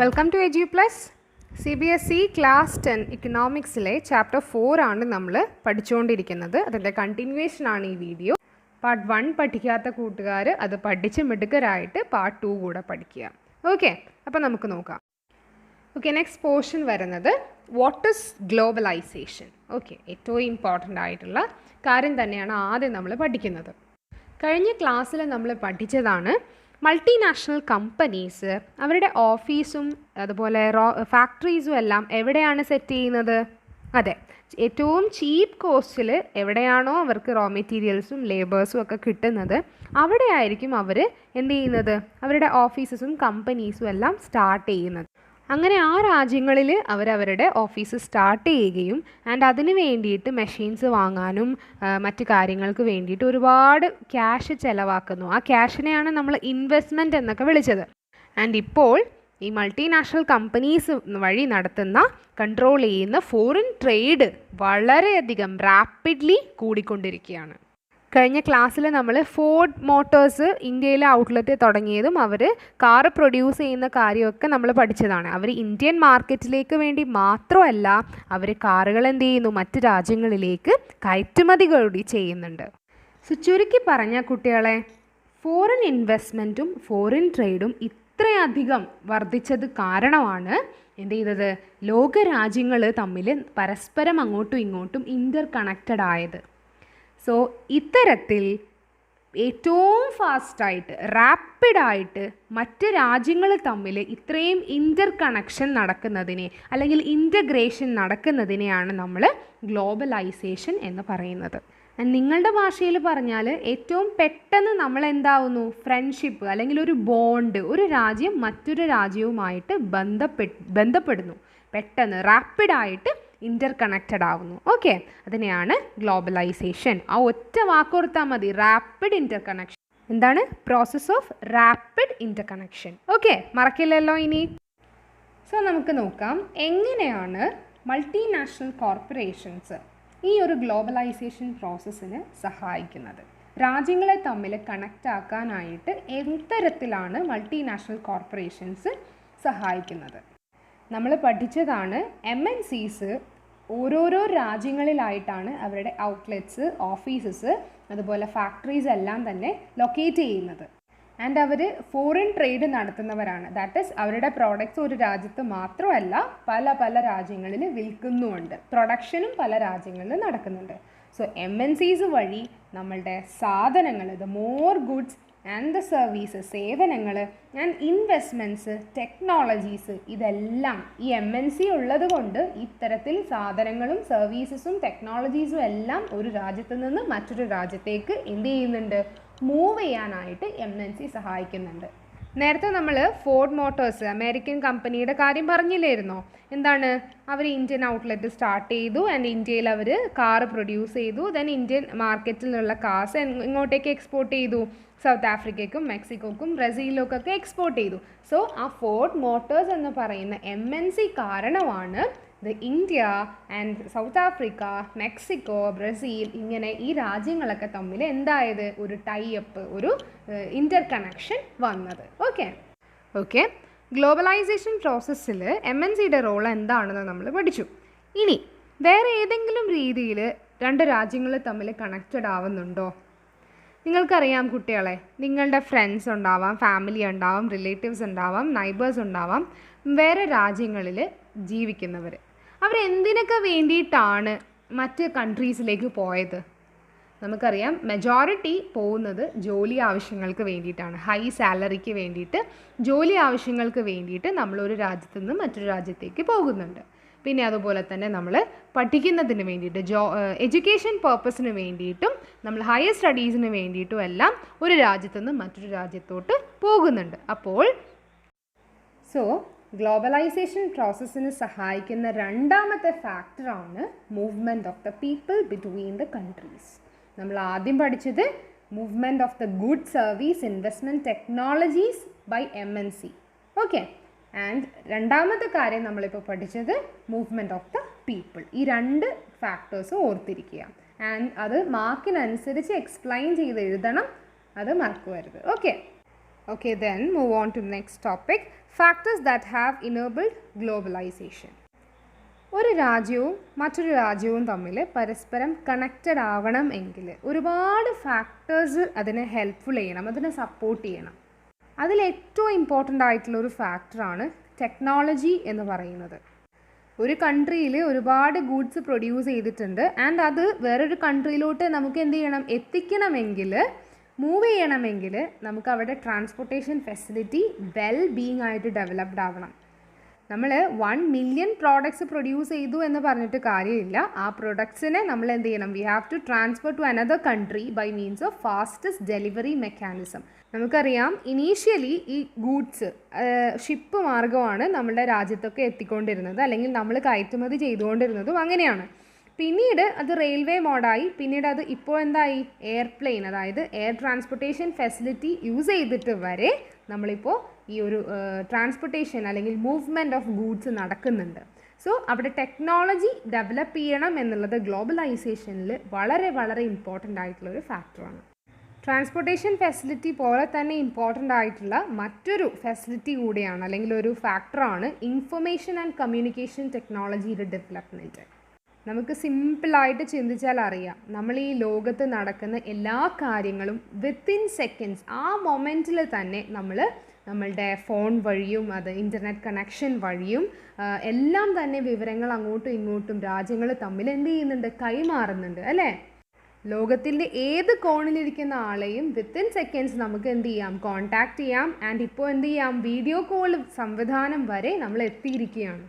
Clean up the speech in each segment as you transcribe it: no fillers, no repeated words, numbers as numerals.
Welcome to Edu plus. CBSE class 10 ഇക്കണോമിക്സിലെ chapter 4 ആണ് നമ്മൾ പഠിച്ചുകൊണ്ടിരിക്കുന്നത്. അതിൻ്റെ കണ്ടിന്യൂവേഷനാണ് ഈ വീഡിയോ. പാർട്ട് 1 പഠിക്കാത്ത കൂട്ടുകാർ അത് പഠിച്ച് മിടുക്കരായിട്ട് പാർട്ട് 2 കൂടെ പഠിക്കുക. ഓക്കെ, അപ്പോൾ നമുക്ക് നോക്കാം. ഓക്കെ, നെക്സ്റ്റ് പോർഷൻ വരുന്നത് വാട്ട് ഈസ് ഗ്ലോബലൈസേഷൻ. ഓക്കെ, ഏറ്റവും ഇമ്പോർട്ടൻ്റ് ആയിട്ടുള്ള കാര്യം തന്നെയാണ് ആദ്യം നമ്മൾ പഠിക്കുന്നത്. കഴിഞ്ഞ ക്ലാസ്സിൽ നമ്മൾ പഠിച്ചതാണ് മൾട്ടിനാഷണൽ കമ്പനീസ് അവരുടെ ഓഫീസും അതുപോലെ ഫാക്ടറീസും എല്ലാം എവിടെയാണ് സെറ്റ് ചെയ്യുന്നത്? അതെ, ഏറ്റവും ചീപ്പ് കോസ്റ്റിൽ എവിടെയാണോ അവർക്ക് റോ മെറ്റീരിയൽസും ലേബേഴ്സും ഒക്കെ കിട്ടുന്നത് അവിടെ ആയിരിക്കും അവർ എന്ത് ചെയ്യുന്നത്? അവരുടെ ഓഫീസസും കമ്പനീസും എല്ലാം സ്റ്റാർട്ട് ചെയ്യുന്നത്. അങ്ങനെ ആ രാജ്യങ്ങളിൽ അവരവരുടെ ഓഫീസ് സ്റ്റാർട്ട് ചെയ്യുകയും അതിന് വേണ്ടിയിട്ട് മെഷീൻസ് വാങ്ങാനും മറ്റ് കാര്യങ്ങൾക്ക് വേണ്ടിയിട്ട് ഒരുപാട് ക്യാഷ് ചിലവാക്കുന്നു. ആ ക്യാഷിനെയാണ് നമ്മൾ ഇൻവെസ്റ്റ്മെൻറ്റ് എന്നൊക്കെ വിളിച്ചത്. ഇപ്പോൾ ഈ മൾട്ടിനാഷണൽ കമ്പനീസ് വഴി നടത്തുന്ന കൺട്രോൾ ചെയ്യുന്ന ഫോറിൻ ട്രേഡ് വളരെയധികം റാപ്പിഡ്ലി കൂടിക്കൊണ്ടിരിക്കുകയാണ്. കഴിഞ്ഞ ക്ലാസ്സിൽ നമ്മൾ ഫോർഡ് മോട്ടോഴ്സ് ഇന്ത്യയിലെ ഔട്ട്ലെറ്റ് തുടങ്ങിയതും അവർ കാറ് പ്രൊഡ്യൂസ് ചെയ്യുന്ന കാര്യമൊക്കെ നമ്മൾ പഠിച്ചതാണ്. അവർ ഇന്ത്യൻ മാർക്കറ്റിലേക്ക് വേണ്ടി മാത്രമല്ല അവർ കാറുകൾ എന്ത് ചെയ്യുന്നു, മറ്റ് രാജ്യങ്ങളിലേക്ക് കയറ്റുമതി കൂടി ചെയ്യുന്നുണ്ട്. ചുരുക്കി പറഞ്ഞ കുട്ടികളെ, ഫോറിൻ ഇൻവെസ്റ്റ്മെൻറ്റും ഫോറിൻ ട്രേഡും ഇത്രയധികം വർദ്ധിച്ചത് കാരണമാണ് എന്ത് ചെയ്തത്? ലോകരാജ്യങ്ങൾ തമ്മിൽ പരസ്പരം അങ്ങോട്ടും ഇങ്ങോട്ടും ഇൻ്റർ കണക്റ്റഡ് ആയത്. സോ ഇത്തരത്തിൽ ഏറ്റവും ഫാസ്റ്റായിട്ട് റാപ്പിഡായിട്ട് മറ്റ് രാജ്യങ്ങൾ തമ്മിൽ ഇത്രയും ഇൻ്റർ കണക്ഷൻ നടക്കുന്നതിനെ അല്ലെങ്കിൽ ഇൻ്റഗ്രേഷൻ നടക്കുന്നതിനെയാണ് നമ്മൾ ഗ്ലോബലൈസേഷൻ എന്ന് പറയുന്നത്. നിങ്ങളുടെ ഭാഷയിൽ പറഞ്ഞാൽ ഏറ്റവും പെട്ടെന്ന് നമ്മൾ എന്താവുന്നു? ഫ്രണ്ട്ഷിപ്പ് അല്ലെങ്കിൽ ഒരു ബോണ്ട്, ഒരു രാജ്യം മറ്റൊരു രാജ്യവുമായിട്ട് ബന്ധപ്പെടുന്നു, പെട്ടെന്ന് റാപ്പിഡായിട്ട് ഇൻ്റർ കണക്റ്റഡ് ആവുന്നു. ഓക്കെ, അതിനെയാണ് ഗ്ലോബലൈസേഷൻ. ആ ഒറ്റ വാക്കോർത്താൽ മതി, റാപ്പിഡ് ഇൻ്റർ കണക്ഷൻ. എന്താണ്? Process of rapid interconnection. Okay, മറക്കില്ലല്ലോ ഇനി. സോ നമുക്ക് നോക്കാം എങ്ങനെയാണ് മൾട്ടിനാഷണൽ കോർപ്പറേഷൻസ് ഈ ഒരു ഗ്ലോബലൈസേഷൻ പ്രോസസ്സിന് സഹായിക്കുന്നത്. രാജ്യങ്ങളെ തമ്മിൽ കണക്റ്റ് ആക്കാനായിട്ട് എത്തരത്തിലാണ് മൾട്ടിനാഷണൽ കോർപ്പറേഷൻസ് സഹായിക്കുന്നത്? നമ്മൾ പഠിച്ചതാണ് MNCs ഓരോരോ രാജ്യങ്ങളിലായിട്ടാണ് അവരുടെ ഔട്ട്ലെറ്റ്സ്, ഓഫീസസ്, അതുപോലെ ഫാക്ടറീസ് എല്ലാം തന്നെ ലൊക്കേറ്റ് ചെയ്യുന്നത്. അവർ ഫോറിൻ ട്രേഡ് നടത്തുന്നവരാണ്. ദാറ്റ് ഈസ് അവരുടെ പ്രോഡക്റ്റ്സ് ഒരു രാജ്യത്ത് മാത്രമല്ല പല പല രാജ്യങ്ങളിൽ വിൽക്കുന്നുമുണ്ട്. പ്രൊഡക്ഷനും പല രാജ്യങ്ങളിൽ നടക്കുന്നുണ്ട്. സോ MNCs വഴി നമ്മളുടെ സാധനങ്ങൾ, the more goods and the services, സേവനങ്ങൾ ഇൻവെസ്റ്റ്മെൻറ്റ്സ്, ടെക്നോളജീസ്, ഇതെല്ലാം ഈ MNC ഉള്ളത് കൊണ്ട് ഇത്തരത്തിൽ സാധനങ്ങളും സർവീസസും ടെക്നോളജീസും എല്ലാം ഒരു രാജ്യത്ത് നിന്ന് മറ്റൊരു രാജ്യത്തേക്ക് എന്ത് ചെയ്യുന്നുണ്ട്? മൂവ് ചെയ്യാനായിട്ട് MNC സഹായിക്കുന്നുണ്ട്. നേരത്തെ നമ്മൾ ഫോർഡ് മോട്ടോഴ്സ് അമേരിക്കൻ കമ്പനിയുടെ കാര്യം പറഞ്ഞില്ലായിരുന്നോ? എന്താണ്? അവർ ഇന്ത്യൻ ഔട്ട്ലെറ്റ് സ്റ്റാർട്ട് ചെയ്തു ഇന്ത്യയിൽ അവർ കാറ് പ്രൊഡ്യൂസ് ചെയ്തു. ദെൻ ഇന്ത്യൻ മാർക്കറ്റിലുള്ള കാർസ് ഇങ്ങോട്ടേക്ക് എക്സ്പോർട്ട് ചെയ്തു. സൗത്ത് ആഫ്രിക്കയ്ക്കും മെക്സിക്കോക്കും ബ്രസീലിലേക്കൊക്കെ എക്സ്പോർട്ട് ചെയ്തു. സോ ആ ഫോർഡ് മോട്ടോഴ്സ് എന്ന് പറയുന്ന MNC കാരണമാണ് India south Africa, Mexico, Brazil ഇങ്ങനെ ഈ രാജ്യങ്ങളൊക്കെ തമ്മിൽ എന്തായത്? ഒരു ടൈഅപ്പ്, ഒരു ഇൻ്റർ കണക്ഷൻ വന്നത്. ഓക്കെ, ഗ്ലോബലൈസേഷൻ പ്രോസസ്സിൽ MNCയുടെ റോൾ എന്താണെന്ന് നമ്മൾ പഠിച്ചു. ഇനി വേറെ ഏതെങ്കിലും രീതിയിൽ രണ്ട് രാജ്യങ്ങൾ തമ്മിൽ കണക്റ്റഡ് ആവുന്നുണ്ടോ? നിങ്ങൾക്കറിയാം കുട്ടികളെ, നിങ്ങളുടെ ഫ്രണ്ട്സ് ഉണ്ടാവാം, ഫാമിലി ഉണ്ടാവാം, റിലേറ്റീവ്സ് ഉണ്ടാവാം, നൈബേഴ്സ് ഉണ്ടാവാം, വേറെ രാജ്യങ്ങളിൽ ജീവിക്കുന്നവർ. അവരെന്തിനൊക്കെ വേണ്ടിയിട്ടാണ് മറ്റ് കൺട്രീസിലേക്ക് പോയത്? നമുക്കറിയാം മെജോറിറ്റി പോകുന്നത് ജോലി ആവശ്യങ്ങൾക്ക് വേണ്ടിയിട്ടാണ്. ഹൈ സാലറിക്ക് വേണ്ടിയിട്ട്, ജോലി ആവശ്യങ്ങൾക്ക് വേണ്ടിയിട്ട് നമ്മളൊരു രാജ്യത്തു നിന്ന് മറ്റൊരു രാജ്യത്തേക്ക് പോകുന്നുണ്ട്. പിന്നെ അതുപോലെ തന്നെ നമ്മൾ പഠിക്കുന്നതിന് വേണ്ടിയിട്ട്, എഡ്യൂക്കേഷൻ പർപ്പസിന് വേണ്ടിയിട്ടും നമ്മൾ ഹയർ സ്റ്റഡീസിന് വേണ്ടിയിട്ടും എല്ലാം ഒരു രാജ്യത്തു നിന്ന് മറ്റൊരു രാജ്യത്തോട്ട് പോകുന്നുണ്ട്. അപ്പോൾ ഗ്ലോബലൈസേഷൻ പ്രോസസ്സിന് സഹായിക്കുന്ന രണ്ടാമത്തെ ഫാക്ടറാണ് movement of the people between the countries. നമ്മൾ ആദ്യം പഠിച്ചത് movement of the good, service, investment, technologies by MNC. Okay, രണ്ടാമത്തെ കാര്യം നമ്മളിപ്പോൾ പഠിച്ചത് മൂവ്മെൻറ്റ് ഓഫ് ദ പീപ്പിൾ. ഈ രണ്ട് ഫാക്ടേഴ്സും ഓർത്തിരിക്കുക. അത് മാർക്കിനനുസരിച്ച് എക്സ്പ്ലെയിൻ ചെയ്ത് എഴുതണം, അത് മറക്കരുത്. Okay, Okay, then move on to the next topic. Factors that have enabled globalization. ഒരു രാജ്യവും മറ്റൊരു രാജ്യവും തമ്മിൽ പരസ്പരം കണക്റ്റഡ് ആവണം എങ്കിൽ ഒരുപാട് ഫാക്ടേഴ്സ് അതിനെ ഹെൽപ്ഫുൾ ചെയ്യണം, അതിനെ സപ്പോർട്ട് ചെയ്യണം. അതിൽ ഏറ്റവും ഇമ്പോർട്ടൻ്റ് ആയിട്ടുള്ള ഒരു ഫാക്ടറാണ് ടെക്നോളജി എന്ന് പറയുന്നത്. ഒരു കൺട്രിയിൽ ഒരുപാട് ഗൂഡ്സ് പ്രൊഡ്യൂസ് ചെയ്തിട്ടുണ്ട് ആൻഡ് അത് വേറൊരു കൺട്രിയിലോട്ട് നമുക്ക് എന്ത് ചെയ്യണം, എത്തിക്കണമെങ്കിൽ, മൂവ് ചെയ്യണമെങ്കിൽ നമുക്ക് അവിടെ ട്രാൻസ്പോർട്ടേഷൻ ഫെസിലിറ്റി വെൽ ബീങ് ആയിട്ട് ഡെവലപ്ഡ് ആവണം. നമ്മൾ 1 മില്യൺ പ്രോഡക്ട്സ് പ്രൊഡ്യൂസ് ചെയ്തു എന്ന് പറഞ്ഞിട്ട് കാര്യമില്ല. ആ പ്രൊഡക്ട്സിനെ നമ്മൾ എന്ത് ചെയ്യണം, we have to transfer to another country by means of fastest delivery mechanism. നമുക്കറിയാം, ഇനീഷ്യലി ഈ ഗൂഡ്സ് ഷിപ്പ് മാർഗമാണ് നമ്മുടെ രാജ്യത്തൊക്കെ എത്തിക്കൊണ്ടിരുന്നത്, അല്ലെങ്കിൽ നമ്മൾ കയറ്റുമതി ചെയ്തുകൊണ്ടിരുന്നതും അങ്ങനെയാണ്. പിന്നീട് അത് റെയിൽവേ മോഡായി, പിന്നീട് അത് ഇപ്പോൾ എന്തായി, എയർപ്ലെയിൻ, അതായത് എയർ ട്രാൻസ്പോർട്ടേഷൻ ഫെസിലിറ്റി യൂസ് ചെയ്തിട്ട് വരെ നമ്മളിപ്പോൾ ഈ ഒരു ട്രാൻസ്പോർട്ടേഷൻ അല്ലെങ്കിൽ മൂവ്മെൻറ്റ് ഓഫ് ഗൂഡ്സ് നടക്കുന്നുണ്ട്. സോ അവിടെ ടെക്നോളജി ഡെവലപ്പ് ചെയ്യണം എന്നുള്ളത് ഗ്ലോബലൈസേഷനിൽ വളരെ വളരെ ഇമ്പോർട്ടൻ്റ് ആയിട്ടുള്ളൊരു ഫാക്ടറാണ്. ട്രാൻസ്പോർട്ടേഷൻ ഫെസിലിറ്റി പോലെ തന്നെ ഇമ്പോർട്ടൻ്റ് ആയിട്ടുള്ള മറ്റൊരു ഫെസിലിറ്റി കൂടിയാണ്, അല്ലെങ്കിൽ ഒരു ഫാക്ടറാണ് ഇൻഫർമേഷൻ ആൻഡ് കമ്മ്യൂണിക്കേഷൻ ടെക്നോളജിയുടെ ഡെവലപ്മെൻറ്റ്. നമുക്ക് സിമ്പിളായിട്ട് ചിന്തിച്ചാൽ അറിയാം, നമ്മൾ ഈ ലോകത്ത് നടക്കുന്ന എല്ലാ കാര്യങ്ങളും വിത്തിൻ സെക്കൻഡ്സ്, ആ മൊമെൻറ്റിൽ തന്നെ നമ്മളുടെ ഫോൺ വഴിയും അത് ഇൻ്റർനെറ്റ് കണക്ഷൻ വഴിയും എല്ലാം തന്നെ വിവരങ്ങൾ അങ്ങോട്ടും ഇങ്ങോട്ടും രാജ്യങ്ങൾ തമ്മിൽ എന്ത് ചെയ്യുന്നുണ്ട്, കൈമാറുന്നുണ്ട് അല്ലേ. ലോകത്തിൻ്റെ ഏത് കോണിലിരിക്കുന്ന ആളെയും വിത്തിൻ സെക്കൻഡ്സ് നമുക്ക് എന്ത് ചെയ്യാം, കോൺടാക്റ്റ് ചെയ്യാം. ആൻഡ് ഇപ്പോൾ എന്ത് ചെയ്യാം, വീഡിയോ കോൾ സംവിധാനം വരെ നമ്മൾ എത്തിയിരിക്കുകയാണ്.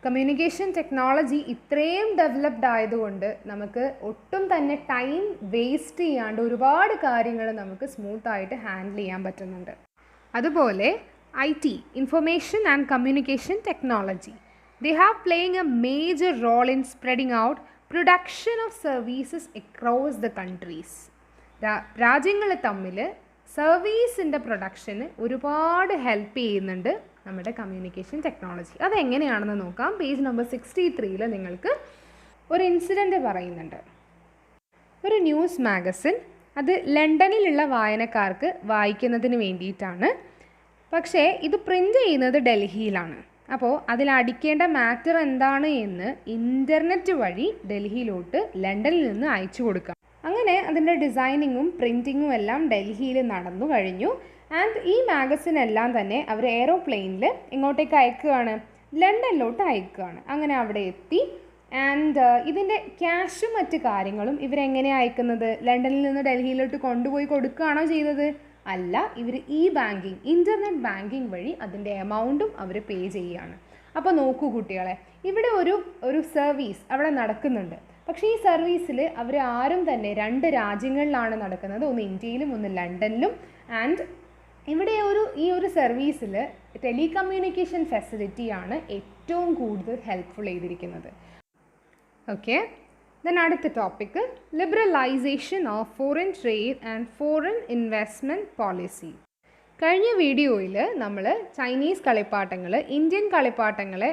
കമ്മ്യൂണിക്കേഷൻ ടെക്നോളജി ഇത്രയും ഡെവലപ്ഡ് ആയതുകൊണ്ട് നമുക്ക് ഒട്ടും തന്നെ ടൈം വേസ്റ്റ് ചെയ്യാണ്ട് ഒരുപാട് കാര്യങ്ങൾ നമുക്ക് സ്മൂത്തായിട്ട് ഹാൻഡിൽ ചെയ്യാൻ പറ്റുന്നുണ്ട്. അതുപോലെ IT, information and communication technology, they have playing a major role in spreading out production of services across the countries. രാജ്യങ്ങൾ തമ്മിൽ സർവീസിൻ്റെ പ്രൊഡക്ഷന് ഒരുപാട് ഹെൽപ്പ് ചെയ്യുന്നുണ്ട് നമ്മുടെ കമ്മ്യൂണിക്കേഷൻ ടെക്നോളജി. അതെങ്ങനെയാണെന്ന് നോക്കാം. പേജ് നമ്പർ 63 നിങ്ങൾക്ക് ഒരു ഇൻസിഡൻറ്റ് പറയുന്നുണ്ട്. ഒരു ന്യൂസ് മാഗസിൻ, അത് ലണ്ടനിലുള്ള വായനക്കാർക്ക് വായിക്കുന്നതിന് വേണ്ടിയിട്ടാണ്. പക്ഷേ ഇത് പ്രിൻ്റ് ചെയ്യുന്നത് ഡൽഹിയിലാണ്. അപ്പോൾ അതിൽ അടിക്കേണ്ട മാറ്റർ എന്താണ് എന്ന് ഇൻ്റർനെറ്റ് വഴി ഡൽഹിയിലോട്ട് ലണ്ടനിൽ നിന്ന് അയച്ചു കൊടുക്കാം. അങ്ങനെ അതിൻ്റെ ഡിസൈനിങ്ങും പ്രിൻറ്റിങ്ങും എല്ലാം ഡൽഹിയിൽ നടന്നു കഴിഞ്ഞു. ആൻഡ് ഈ മാഗസിൻ എല്ലാം തന്നെ അവർ എയ്റോപ്ലെയിനിൽ ഇങ്ങോട്ടേക്ക് അയക്കുകയാണ്, ലണ്ടനിലോട്ട് അയക്കുകയാണ്. അങ്ങനെ അവിടെ എത്തി. ആൻഡ് ഇതിൻ്റെ ക്യാഷും മറ്റ് കാര്യങ്ങളും ഇവരെങ്ങനെയാണ് അയക്കുന്നത്, ലണ്ടനിൽ നിന്ന് ഡൽഹിയിലോട്ട് കൊണ്ടുപോയി കൊടുക്കുകയാണോ ചെയ്തത്? അല്ല, ഇവർ ബാങ്കിങ്, ഇൻ്റർനെറ്റ് ബാങ്കിങ് വഴി അതിൻ്റെ എമൗണ്ടും അവർ പേ ചെയ്യുകയാണ്. അപ്പോൾ നോക്കൂ കുട്ടികളെ, ഇവിടെ ഒരു സർവീസ് അവിടെ നടക്കുന്നുണ്ട്. പക്ഷേ ഈ സർവീസിൽ അവർ ആരും തന്നെ 2 രാജ്യങ്ങളിലാണ് നടക്കുന്നത്, ഒന്ന് ഇന്ത്യയിലും ഒന്ന് ലണ്ടനിലും. ആൻഡ് ഇവിടെ ഈ ഒരു സർവീസിൽ ടെലികമ്മ്യൂണിക്കേഷൻ ഫെസിലിറ്റിയാണ് ഏറ്റവും കൂടുതൽ ഹെൽപ്ഫുൾ ചെയ്തിരിക്കുന്നത്. ഓക്കെ, ദെൻ അടുത്ത topic liberalisation of foreign trade and foreign investment policy. കഴിഞ്ഞ വീഡിയോയിൽ നമ്മൾ ചൈനീസ് കളിപ്പാട്ടങ്ങൾ ഇന്ത്യൻ കളിപ്പാട്ടങ്ങളെ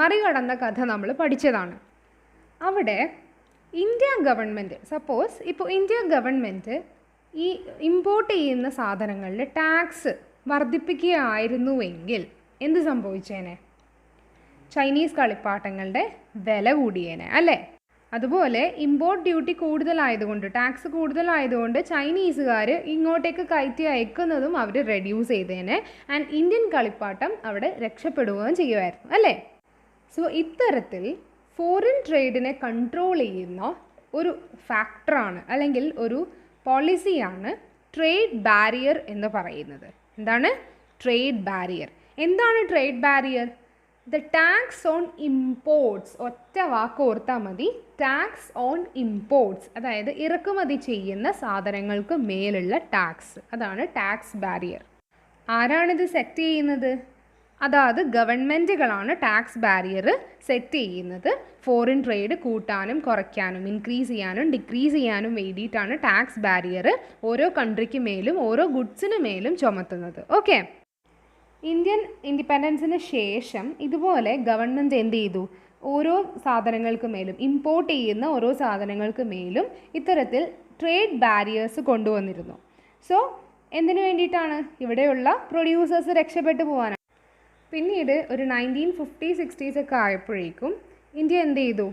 മറികടന്ന കഥ നമ്മൾ പഠിച്ചതാണ്. അവിടെ ഇന്ത്യ ഗവൺമെൻറ്, സപ്പോസ് ഇപ്പോൾ ഇന്ത്യ ഗവൺമെൻറ് ഈ ഇമ്പോർട്ട് ചെയ്യുന്ന സാധനങ്ങളിൽ ടാക്സ് വർദ്ധിപ്പിക്കുകയായിരുന്നുവെങ്കിൽ എന്ത് സംഭവിച്ചേനെ? ചൈനീസ് കളിപ്പാട്ടങ്ങളുടെ വില കൂടിയേനെ അല്ലേ. അതുപോലെ ഇമ്പോർട്ട് ഡ്യൂട്ടി കൂടുതലായതുകൊണ്ട്, ടാക്സ് കൂടുതലായതുകൊണ്ട് ചൈനീസുകാർ ഇങ്ങോട്ടേക്ക് കയറ്റി അയക്കുന്നതും അവർ റെഡ്യൂസ് ചെയ്തേനെ. ആൻഡ് ഇന്ത്യൻ കളിപ്പാട്ടം അവിടെ രക്ഷപ്പെടുകയും ചെയ്യുമായിരുന്നു അല്ലേ. സോ ഇത്തരത്തിൽ ഫോറിൻ ട്രേഡിനെ കൺട്രോൾ ചെയ്യുന്ന ഒരു ഫാക്ടറാണ് അല്ലെങ്കിൽ ഒരു പോളിസിയാണ് ട്രേഡ് ബാരിയർ എന്ന് പറയുന്നത്. എന്താണ് ട്രേഡ് ബാരിയർ? എന്താണ് trade barrier? The tax on imports. ഒറ്റ വാക്ക് ഓർത്താൽ മതി, ടാക്സ് ഓൺ ഇമ്പോർട്ട്സ്, അതായത് ഇറക്കുമതി ചെയ്യുന്ന സാധനങ്ങൾക്ക് മേലുള്ള ടാക്സ്, അതാണ് ടാക്സ് ബാരിയർ. ആരാണിത് സെറ്റ് ചെയ്യുന്നത്? അതായത് ഗവൺമെൻറ്റുകളാണ് ടാക്സ് ബാരിയർ സെറ്റ് ചെയ്യുന്നത്. ഫോറിൻ ട്രേഡ് കൂട്ടാനും കുറയ്ക്കാനും, ഇൻക്രീസ് ചെയ്യാനും ഡിക്രീസ് ചെയ്യാനും വേണ്ടിയിട്ടാണ് ടാക്സ് ബാരിയർ ഓരോ കൺട്രിക്ക് മേലും ഓരോ ഗുഡ്സിന് മേലും ചുമത്തുന്നത്. ഓക്കെ, ഇന്ത്യൻ ഇൻഡിപെൻഡൻസിന് ശേഷം ഇതുപോലെ ഗവൺമെൻറ് എന്ത് ചെയ്തു? ഓരോ സാധനങ്ങൾക്ക് മേലും, ഇമ്പോർട്ട് ചെയ്യുന്ന ഓരോ സാധനങ്ങൾക്ക് മേലും ഇത്തരത്തിൽ ട്രേഡ് ബാരിയേഴ്സ് കൊണ്ടുവന്നിരുന്നു. സോ എന്തിനു വേണ്ടിയിട്ടാണ്? ഇവിടെയുള്ള പ്രൊഡ്യൂസേഴ്സ് രക്ഷപ്പെട്ടു പോകാനാണ്. പിന്നീട് ഒരു 1950-60s ഒക്കെ ആയപ്പോഴേക്കും ഇന്ത്യ എന്ത് ചെയ്തു?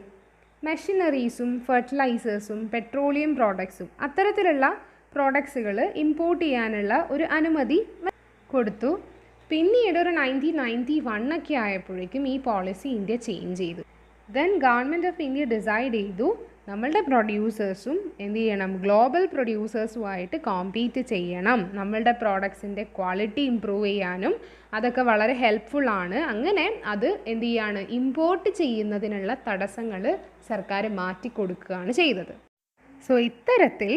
മെഷീനറീസും ഫെർട്ടിലൈസേഴ്സും പെട്രോളിയം പ്രോഡക്ട്സും അത്തരത്തിലുള്ള പ്രോഡക്ട്സുകൾ ഇമ്പോർട്ട് ചെയ്യാനുള്ള ഒരു അനുമതി കൊടുത്തു. പിന്നീട് ഒരു 1991 ഒക്കെ ആയപ്പോഴേക്കും ഈ പോളിസി ഇന്ത്യ ചേഞ്ച് ചെയ്തു. Then government of India decide ചെയ്തു നമ്മളുടെ പ്രൊഡ്യൂസേഴ്സും എന്ത് ചെയ്യണം? ഗ്ലോബൽ പ്രൊഡ്യൂസേഴ്സുമായിട്ട് കോമ്പീറ്റ് ചെയ്യണം. നമ്മളുടെ പ്രോഡക്ട്സിൻ്റെ ക്വാളിറ്റി ഇമ്പ്രൂവ് ചെയ്യാനും അതൊക്കെ വളരെ ഹെൽപ്ഫുള്ളാണ്. അങ്ങനെ അത് എന്ത് ചെയ്യാണ്? ഇമ്പോർട്ട് ചെയ്യുന്നതിനുള്ള തടസ്സങ്ങൾ സർക്കാർ മാറ്റിക്കൊടുക്കുകയാണ് ചെയ്തത്. സോ ഇത്തരത്തിൽ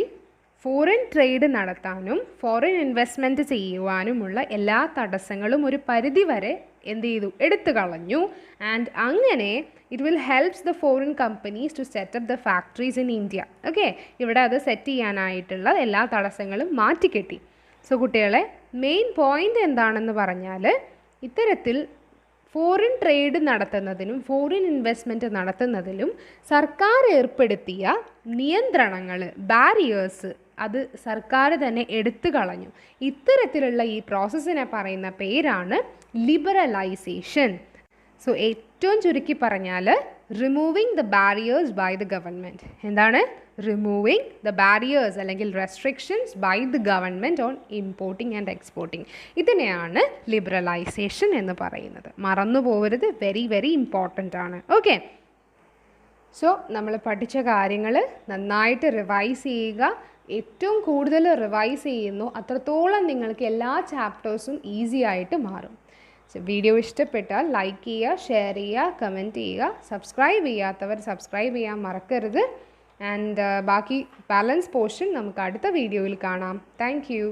ഫോറിൻ ട്രേഡ് നടത്താനും ഫോറിൻ ഇൻവെസ്റ്റ്മെൻറ്റ് ചെയ്യുവാനുമുള്ള എല്ലാ തടസ്സങ്ങളും ഒരു പരിധിവരെ എന്ത് ചെയ്തു? എടുത്തു കളഞ്ഞു. ആൻഡ് അങ്ങനെ it will helps the foreign companies to set up the factories in India. Okay, ഇവിടെ അത് സെറ്റ് ചെയ്യാനായിട്ടുള്ള എല്ലാ തടസ്സങ്ങളും മാറ്റിക്കെട്ടി. സോ കുട്ടികളെ, മെയിൻ പോയിൻ്റ് എന്താണെന്ന് പറഞ്ഞാൽ ഇത്തരത്തിൽ ഫോറിൻ ട്രേഡ് നടത്തുന്നതിനും ഫോറിൻ ഇൻവെസ്റ്റ്മെൻറ്റ് നടത്തുന്നതിലും സർക്കാർ ഏർപ്പെടുത്തിയ നിയന്ത്രണങ്ങൾ, ബാരിയേഴ്സ്, അത് സർക്കാർ തന്നെ എടുത്തു കളഞ്ഞു. ഇത്തരത്തിലുള്ള ഈ പ്രോസസ്സിനെ പറയുന്ന പേരാണ് ലിബറലൈസേഷൻ. സോ ഏറ്റവും ചുരുക്കി പറഞ്ഞാൽ removing the barriers by the government. എന്താണ്? റിമൂവിങ് ദ ബാരിയേഴ്സ് അല്ലെങ്കിൽ restrictions by the government on importing and exporting. ഇതിനെയാണ് ലിബറലൈസേഷൻ എന്ന് പറയുന്നത്. മറന്നു പോകരുത്, വെരി വെരി ഇമ്പോർട്ടൻ്റ് ആണ്. ഓക്കെ, സോ നമ്മൾ പഠിച്ച കാര്യങ്ങൾ നന്നായിട്ട് റിവൈസ് ചെയ്യുക. ഏറ്റവും കൂടുതൽ റിവൈസ് ചെയ്യുന്നു അത്രത്തോളം നിങ്ങൾക്ക് എല്ലാ ചാപ്റ്റേഴ്സും ഈസി ആയിട്ട് മാറും. വീഡിയോ ഇഷ്ടപ്പെട്ടാൽ ലൈക്ക് ചെയ്യുക, ഷെയർ ചെയ്യുക, കമൻറ്റ് ചെയ്യുക. സബ്സ്ക്രൈബ് ചെയ്യാത്തവർ സബ്സ്ക്രൈബ് ചെയ്യാൻ മറക്കരുത്. ആൻഡ് ബാക്കി ബാലൻസ് പോർഷൻ നമുക്ക് അടുത്ത വീഡിയോയിൽ കാണാം. Thank you.